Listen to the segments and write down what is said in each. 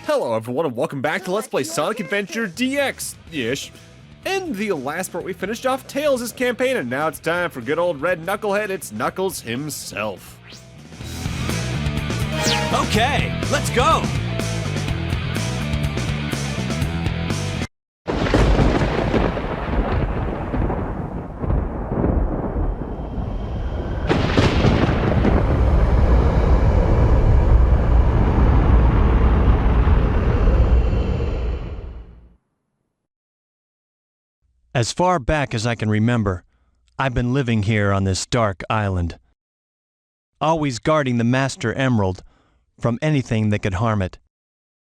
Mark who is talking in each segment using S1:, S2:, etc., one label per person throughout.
S1: Hello everyone and welcome back to Let's Play Sonic Adventure DX-ish. In the last part we finished off Tails' campaign and now it's time for good old Red Knucklehead, it's Knuckles himself.
S2: Okay, let's go! As far back as I can remember, I've been living here on this dark island, always guarding the Master Emerald from anything that could harm it.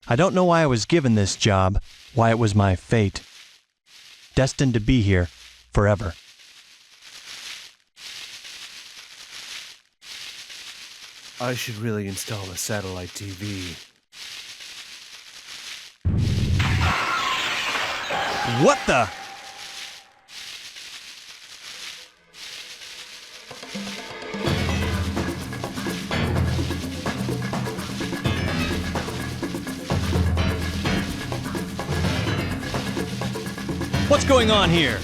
S2: I don't know why I was given this job, why it was my fate, destined to be here forever.
S1: I should really install a satellite TV.
S2: What the? What's going on here?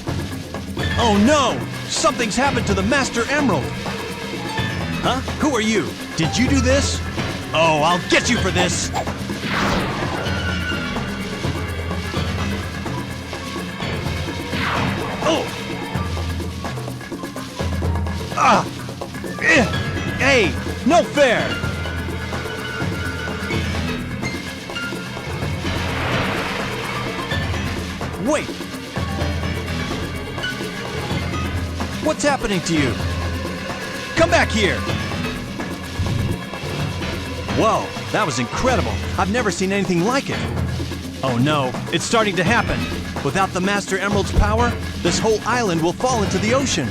S2: Oh no! Something's happened to the Master Emerald! Huh? Who are you? Did you do this? Oh, I'll get you for this! Oh! Ah! Hey! No fair! Wait! What's happening to you? Come back here! Whoa, that was incredible. I've never seen anything like it. Oh no, it's starting to happen. Without the Master Emerald's power, this whole island will fall into the ocean.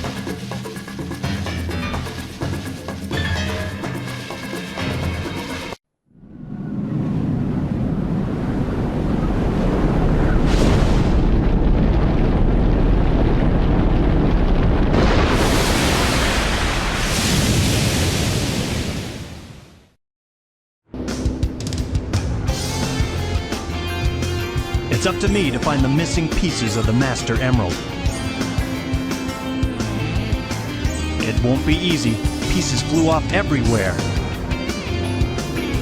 S2: It's up to me to find the missing pieces of the Master Emerald. It won't be easy. Pieces flew off everywhere.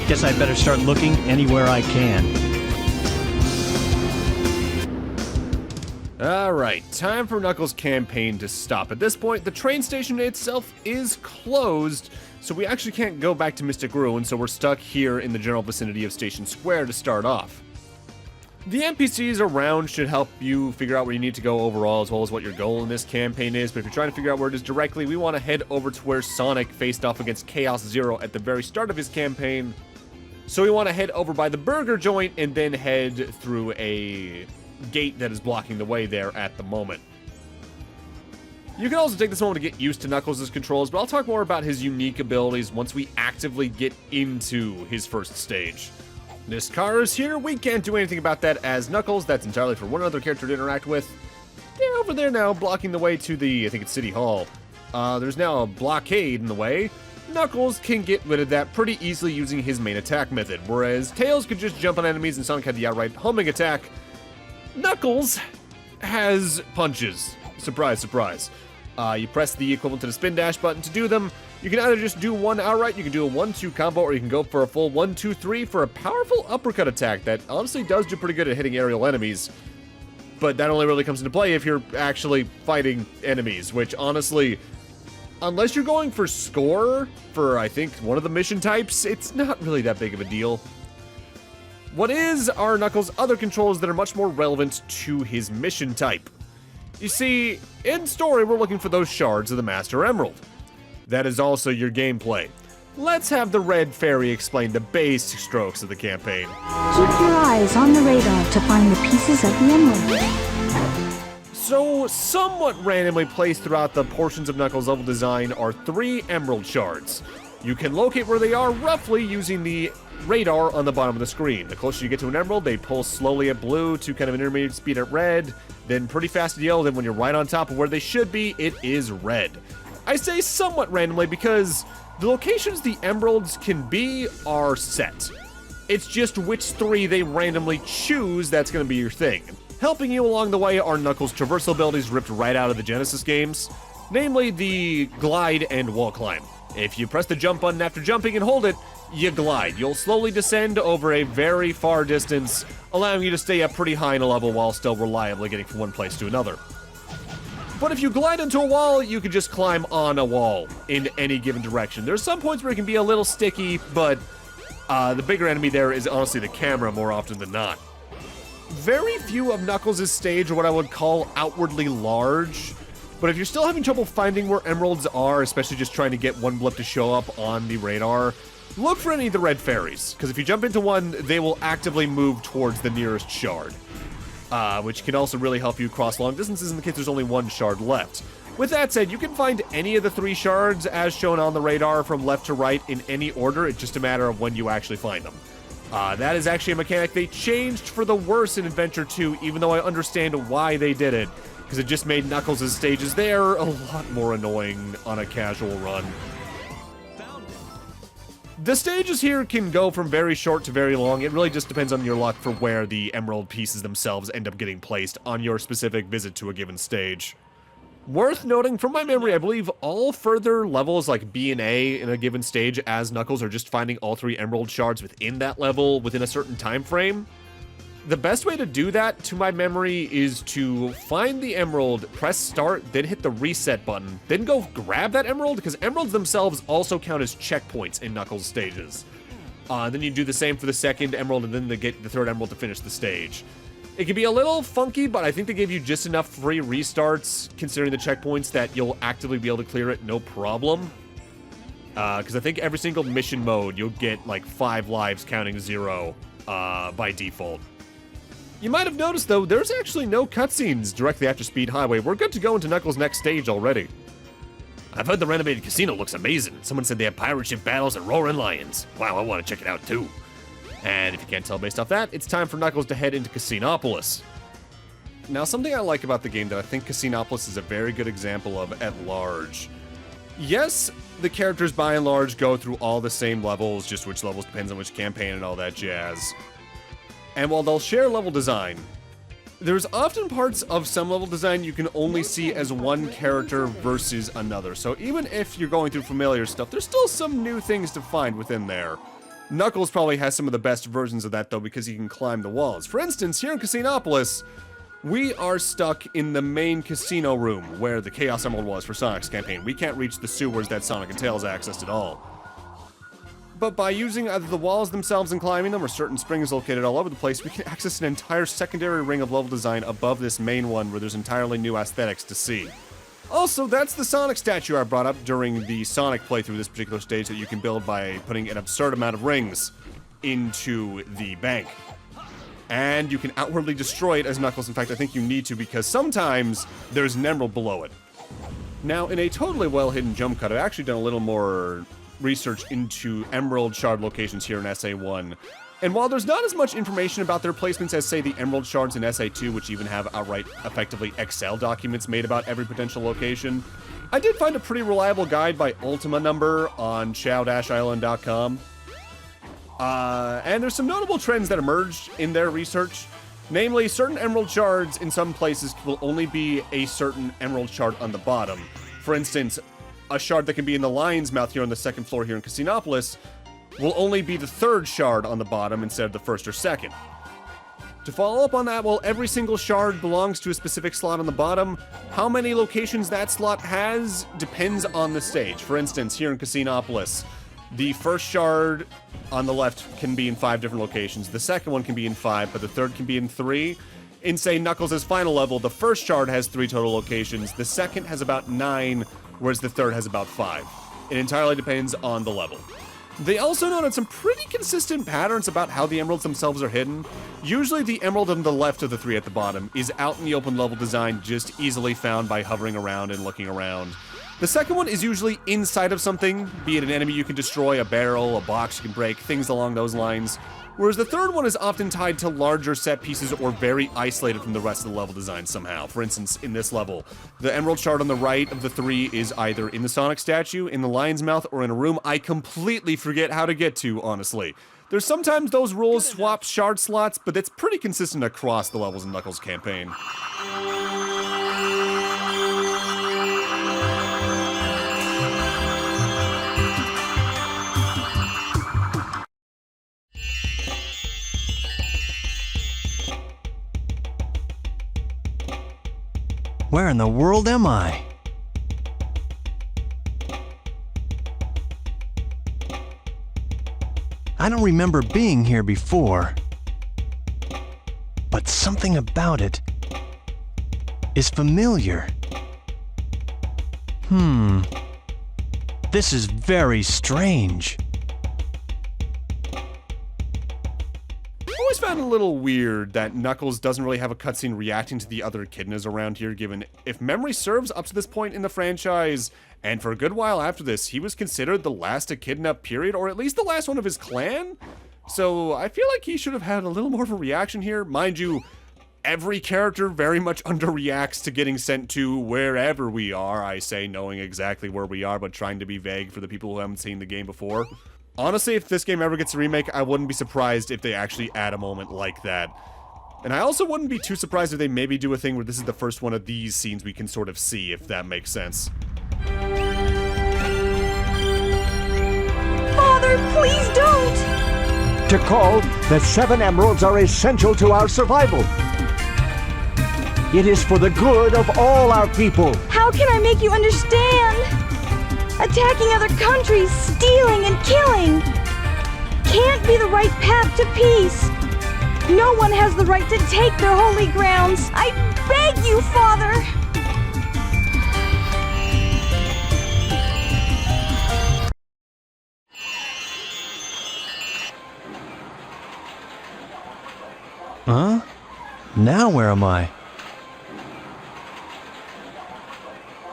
S2: Guess I'd better start looking anywhere I can.
S1: Alright, time for Knuckles' campaign to stop. At this point, the train station itself is closed, so we actually can't go back to Mystic Ruin, so we're stuck here in the general vicinity of Station Square to start off. The NPCs around should help you figure out where you need to go overall, as well as what your goal in this campaign is, but if you're trying to figure out where it is directly, we want to head over to where Sonic faced off against Chaos Zero at the very start of his campaign. So we want to head over by the burger joint and then head through a gate that is blocking the way there at the moment. You can also take this moment to get used to Knuckles' controls, but I'll talk more about his unique abilities once we actively get into his first stage. This car is here, we can't do anything about that as Knuckles, that's entirely for one other character to interact with. They're over there now, blocking the way to the, I think it's City Hall. There's now a blockade in the way. Knuckles can get rid of that pretty easily using his main attack method, whereas Tails could just jump on enemies and Sonic had the outright homing attack. Knuckles has punches. Surprise, surprise. You press the equivalent to the spin dash button to do them. You can either just do one outright, you can do a 1-2 combo, or you can go for a full 1-2-3 for a powerful uppercut attack that honestly does do pretty good at hitting aerial enemies. But that only really comes into play if you're actually fighting enemies, which honestly, unless you're going for score for, I think, one of the mission types, it's not really that big of a deal. What are Knuckles' other controls that are much more relevant to his mission type? You see, in story, we're looking for those shards of the Master Emerald. That is also your gameplay. Let's have the Red Fairy explain the basic strokes of the campaign.
S3: Keep your eyes on the radar to find the pieces of the emerald.
S1: So, somewhat randomly placed throughout the portions of Knuckles' level design are 3 emerald shards. You can locate where they are roughly using the radar on the bottom of the screen. The closer you get to an emerald, they pulse slowly at blue to kind of an intermediate speed at red, then pretty fast at yellow, then when you're right on top of where they should be, it is red. I say somewhat randomly because the locations the emeralds can be are set. It's just which 3 they randomly choose that's going to be your thing. Helping you along the way are Knuckles' traversal abilities ripped right out of the Genesis games, namely the glide and wall climb. If you press the jump button after jumping and hold it, you glide. You'll slowly descend over a very far distance, allowing you to stay up pretty high in a level while still reliably getting from one place to another. But if you glide into a wall, you can just climb on a wall in any given direction. There's some points where it can be a little sticky, but the bigger enemy there is honestly the camera more often than not. Very few of Knuckles' stage are what I would call outwardly large, but if you're still having trouble finding where emeralds are, especially just trying to get one blip to show up on the radar, look for any of the red fairies, because if you jump into one, they will actively move towards the nearest shard, which can also really help you cross long distances in the case there's only one shard left. With that said, you can find any of the 3 shards as shown on the radar from left to right in any order. It's just a matter of when you actually find them. That is actually a mechanic they changed for the worse in Adventure 2, even though I understand why they did it, because it just made Knuckles' stages there a lot more annoying on a casual run. The stages here can go from very short to very long. It really just depends on your luck for where the emerald pieces themselves end up getting placed on your specific visit to a given stage. Worth noting, from my memory, I believe all further levels like B and A in a given stage as Knuckles are just finding all 3 emerald shards within that level within a certain time frame. The best way to do that, to my memory, is to find the emerald, press start, then hit the reset button, then go grab that emerald, because emeralds themselves also count as checkpoints in Knuckles stages. Then you do the same for the second emerald, and then get the 3rd emerald to finish the stage. It can be a little funky, but I think they gave you just enough free restarts, considering the checkpoints, that you'll actively be able to clear it no problem. Because I think every single mission mode, you'll get like 5 lives counting 0 by default. You might have noticed, though, there's actually no cutscenes directly after Speed Highway. We're good to go into Knuckles' next stage already. I've heard the renovated casino looks amazing. Someone said they have pirate ship battles and roaring lions. Wow, I want to check it out, too. And if you can't tell based off that, it's time for Knuckles to head into Casinopolis. Now, something I like about the game that I think Casinopolis is a very good example of at large. Yes, the characters by and large go through all the same levels, just which levels depends on which campaign and all that jazz. And while they'll share level design, there's often parts of some level design you can only see as one character versus another. So even if you're going through familiar stuff, there's still some new things to find within there. Knuckles probably has some of the best versions of that, though, because he can climb the walls. For instance, here in Casinopolis, we are stuck in the main casino room, where the Chaos Emerald was for Sonic's campaign. We can't reach the sewers that Sonic and Tails accessed at all. But by using either the walls themselves and climbing them, or certain springs located all over the place, we can access an entire secondary ring of level design above this main one, where there's entirely new aesthetics to see. Also, that's the Sonic statue I brought up during the Sonic playthrough of this particular stage that you can build by putting an absurd amount of rings into the bank. And you can outwardly destroy it as Knuckles. In fact, I think you need to, because sometimes there's an emerald below it. Now, in a totally well-hidden jump cut, I've actually done a little more research into emerald shard locations here in SA1. And while there's not as much information about their placements as, say, the emerald shards in SA2, which even have outright, effectively, Excel documents made about every potential location, I did find a pretty reliable guide by Ultima Number on chow-island.com. And there's some notable trends that emerged in their research. Namely, certain emerald shards in some places will only be a certain emerald shard on the bottom. For instance, a shard that can be in the lion's mouth here on the second floor here in Casinopolis will only be the 3rd shard on the bottom instead of the 1st or 2nd. To follow up on that, while every single shard belongs to a specific slot on the bottom, how many locations that slot has depends on the stage. For instance, here in Casinopolis, the 1st shard on the left can be in 5 different locations, the 2nd one can be in 5, but the 3rd can be in 3. In, say, Knuckles' final level, the 1st shard has 3 total locations, the 2nd has about 9, whereas the 3rd has about 5. It entirely depends on the level. They also noted some pretty consistent patterns about how the emeralds themselves are hidden. Usually the emerald on the left of the 3 at the bottom is out in the open level design, just easily found by hovering around and looking around. The 2nd one is usually inside of something, be it an enemy you can destroy, a barrel, a box you can break, things along those lines. whereas the third one is often tied to larger set pieces or very isolated from the rest of the level design somehow. For instance, in this level, the emerald shard on the right of the three is either in the Sonic statue, in the lion's mouth, or in a room I completely forget how to get to, honestly. There's sometimes those rules swap shard slots, but it's pretty consistent across the levels in Knuckles' campaign.
S2: Where in the world am I? I don't remember being here before, but something about it is familiar. This is very strange.
S1: I always found it a little weird that Knuckles doesn't really have a cutscene reacting to the other echidnas around here, given, if memory serves, up to this point in the franchise, and for a good while after this, he was considered the last echidna, period, or at least the last one of his clan. So I feel like he should have had a little more of a reaction here. Mind you, every character very much underreacts to getting sent to wherever we are, I say, knowing exactly where we are, but trying to be vague for the people who haven't seen the game before. Honestly, if this game ever gets a remake, I wouldn't be surprised if they actually add a moment like that. And I also wouldn't be too surprised if they maybe do a thing where this is the first one of these scenes we can sort of see, if that makes sense.
S3: Father, please don't!
S4: Tikal, the 7 emeralds are essential to our survival. It is for the good of all our people.
S3: How can I make you understand? Attacking other countries, stealing and killing can't be the right path to peace. No one has the right to take their holy grounds. I beg you, Father!
S2: Huh? Now where am I?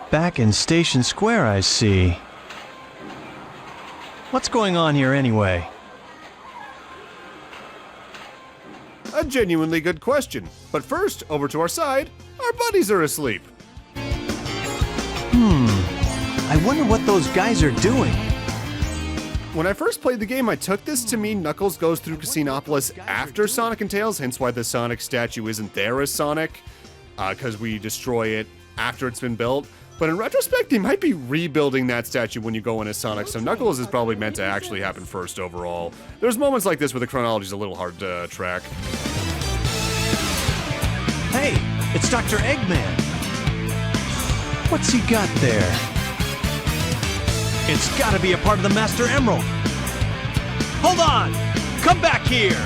S2: Back in Station Square, I see. What's going on here anyway?
S1: A genuinely good question. But first, over to our side, our buddies are asleep.
S2: I wonder what those guys are doing.
S1: When I first played the game, I took this to mean Knuckles goes through Casinopolis after Sonic and Tails, hence why the Sonic statue isn't there as Sonic, because we destroy it after it's been built. But in retrospect, they might be rebuilding that statue when you go in as Sonic, so Knuckles is probably meant to actually happen first overall. There's moments like this where the chronology is a little hard to track.
S2: Hey, it's Dr. Eggman. What's he got there? It's gotta be a part of the Master Emerald. Hold on! Come back here!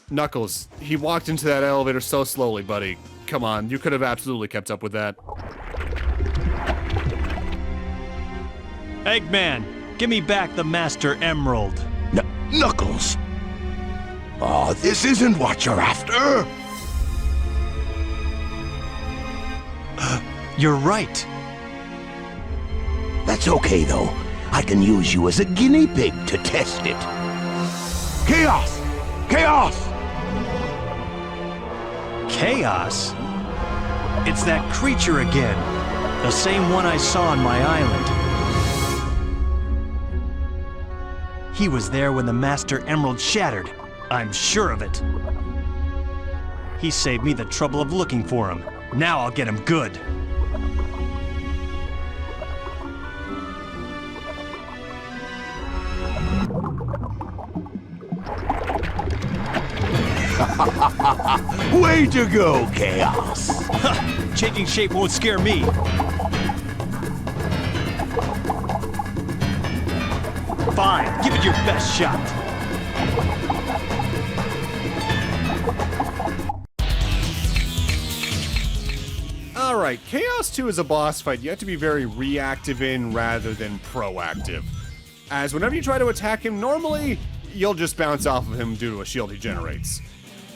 S1: Knuckles, he walked into that elevator so slowly, buddy. Come on, you could have absolutely kept up with that.
S2: Eggman, give me back the Master Emerald.
S5: Knuckles! Oh, this isn't what you're after!
S2: You're right.
S5: That's okay, though. I can use you as a guinea pig to test it. Chaos! Chaos!
S2: Chaos? It's that creature again. The same one I saw on my island. He was there when the Master Emerald shattered. I'm sure of it. He saved me the trouble of looking for him. Now I'll get him good.
S5: Way to go, Chaos!
S2: Changing shape won't scare me. Fine, give it your best shot.
S1: Alright, Chaos 2 is a boss fight you have to be very reactive in rather than proactive. As whenever you try to attack him normally, you'll just bounce off of him due to a shield he generates.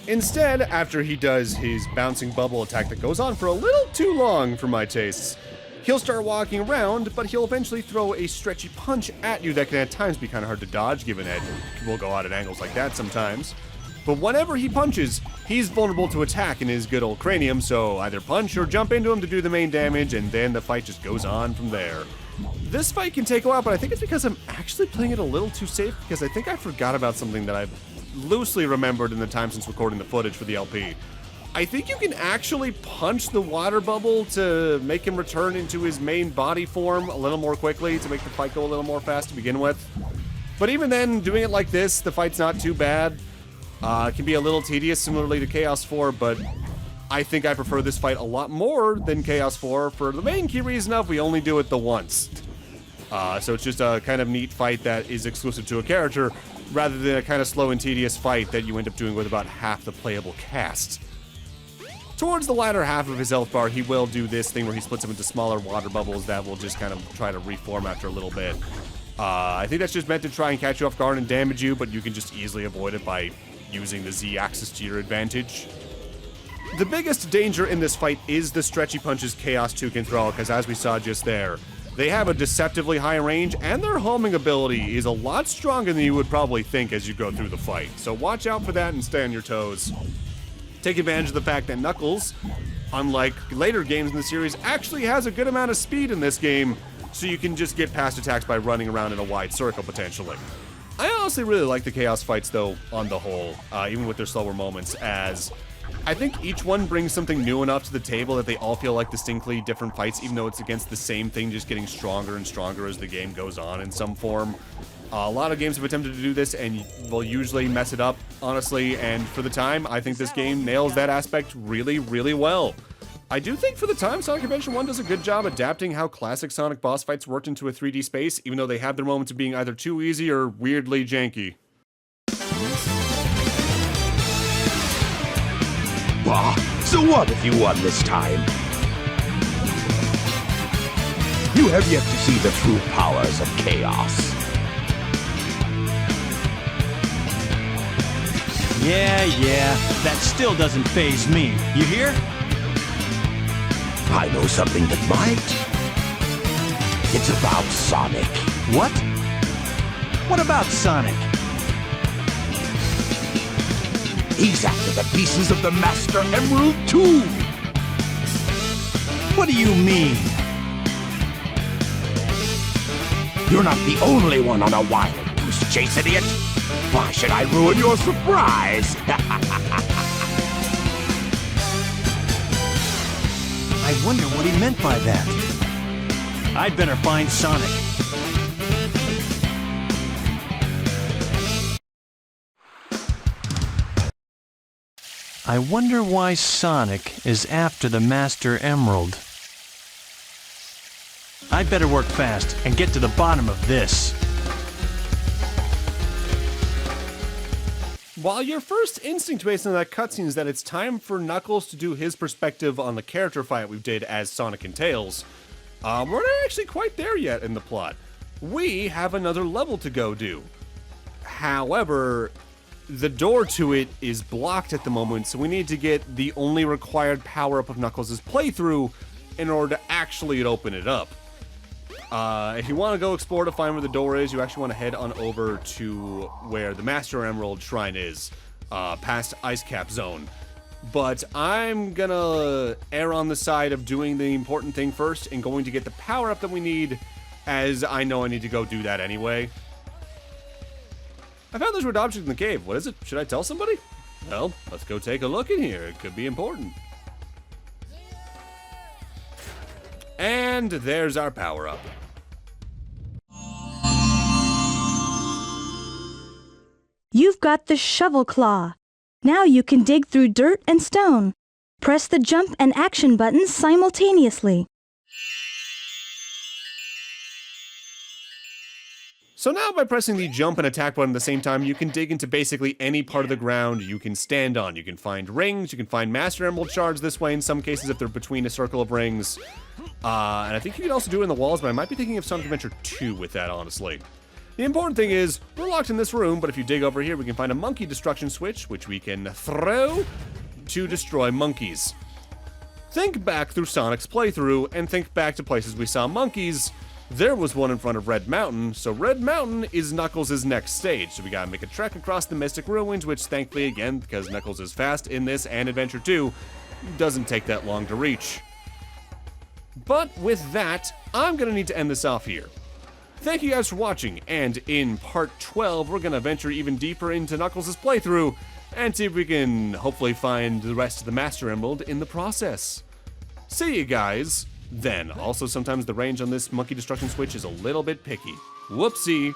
S1: Instead, after he does his bouncing bubble attack that goes on for a little too long for my tastes, He'll start walking around, but he'll eventually throw a stretchy punch at you that can at times be kind of hard to dodge, given that we'll go out at angles like that sometimes. But whenever he punches, he's vulnerable to attack in his good old cranium, so either punch or jump into him to do the main damage, and then the fight just goes on from there. This fight can take a while, but I think it's because I'm actually playing it a little too safe, because I think I forgot about something that I've loosely remembered in the time since recording the footage for the LP. I think you can actually punch the water bubble to make him return into his main body form a little more quickly to make the fight go a little more fast to begin with. But even then, doing it like this, the fight's not too bad. It can be a little tedious, similarly to Chaos 4, but I think I prefer this fight a lot more than Chaos 4 for the main key reason of we only do it the once. So it's just a kind of neat fight that is exclusive to a character, rather than a kind of slow and tedious fight that you end up doing with about half the playable cast. Towards the latter half of his health bar, he will do this thing where he splits them into smaller water bubbles that will just kind of try to reform after a little bit. I think that's just meant to try and catch you off guard and damage you, but you can just easily avoid it by using the Z-axis to your advantage. The biggest danger in this fight is the stretchy punches Chaos 2 can throw, because as we saw just there, they have a deceptively high range, and their homing ability is a lot stronger than you would probably think as you go through the fight. So watch out for that and stay on your toes. Take advantage of the fact that Knuckles, unlike later games in the series, actually has a good amount of speed in this game, so you can just get past attacks by running around in a wide circle, potentially. I honestly really like the Chaos fights, though, on the whole, even with their slower moments, as I think each one brings something new enough to the table that they all feel like distinctly different fights, even though it's against the same thing, just getting stronger and stronger as the game goes on in some form. A lot of games have attempted to do this and will usually mess it up, honestly, and for the time, I think this game nails that aspect really, really well. I do think for the time, Sonic Adventure 1 does a good job adapting how classic Sonic boss fights worked into a 3D space, even though they have their moments of being either too easy or weirdly janky.
S5: Bah, so what if you won this time? You have yet to see the true powers of Chaos.
S2: Yeah, that still doesn't faze me. You hear?
S5: I know something that might. It's about Sonic.
S2: What? What about Sonic?
S5: He's after the pieces of the Master Emerald too.
S2: What do you mean?
S5: You're not the only one on a wild goose chase, idiot. Why should I ruin your surprise?
S2: I wonder what he meant by that. I'd better find Sonic. I wonder why Sonic is after the Master Emerald. I'd better work fast and get to the bottom of this.
S1: While your first instinct based on that cutscene is that it's time for Knuckles to do his perspective on the character fight we did as Sonic and Tails, we're not actually quite there yet in the plot. We have another level to go do. However, the door to it is blocked at the moment, so we need to get the only required power-up of Knuckles' playthrough in order to actually open it up. If you want to go explore to find where the door is, you actually want to head on over to where the Master Emerald Shrine is, past Ice Cap Zone. But I'm gonna err on the side of doing the important thing first and going to get the power-up that we need, as I know I need to go do that anyway. I found this weird object in the cave. What is it? Should I tell somebody? Well, let's go take a look in here. It could be important. And there's our power-up.
S3: You've got the shovel claw. Now you can dig through dirt and stone. Press the jump and action buttons simultaneously.
S1: So now by pressing the jump and attack button at the same time, you can dig into basically any part of the ground you can stand on. You can find rings, you can find Master Emerald shards this way in some cases if they're between a circle of rings. And I think you can also do it in the walls, but I might be thinking of Sonic Adventure 2 with that, honestly. The important thing is, we're locked in this room, but if you dig over here, we can find a monkey destruction switch, which we can throw to destroy monkeys. think back through Sonic's playthrough and think back to places we saw monkeys. There was one in front of Red Mountain, so Red Mountain is Knuckles' next stage. So we gotta make a trek across the Mystic Ruins, which thankfully, again, because Knuckles is fast in this and Adventure 2, doesn't take that long to reach. But with that, I'm gonna need to end this off here. Thank you guys for watching, and in part 12, we're gonna venture even deeper into Knuckles' playthrough, and see if we can hopefully find the rest of the Master Emerald in the process. See you guys then. Also, sometimes the range on this monkey destruction switch is a little bit picky. Whoopsie.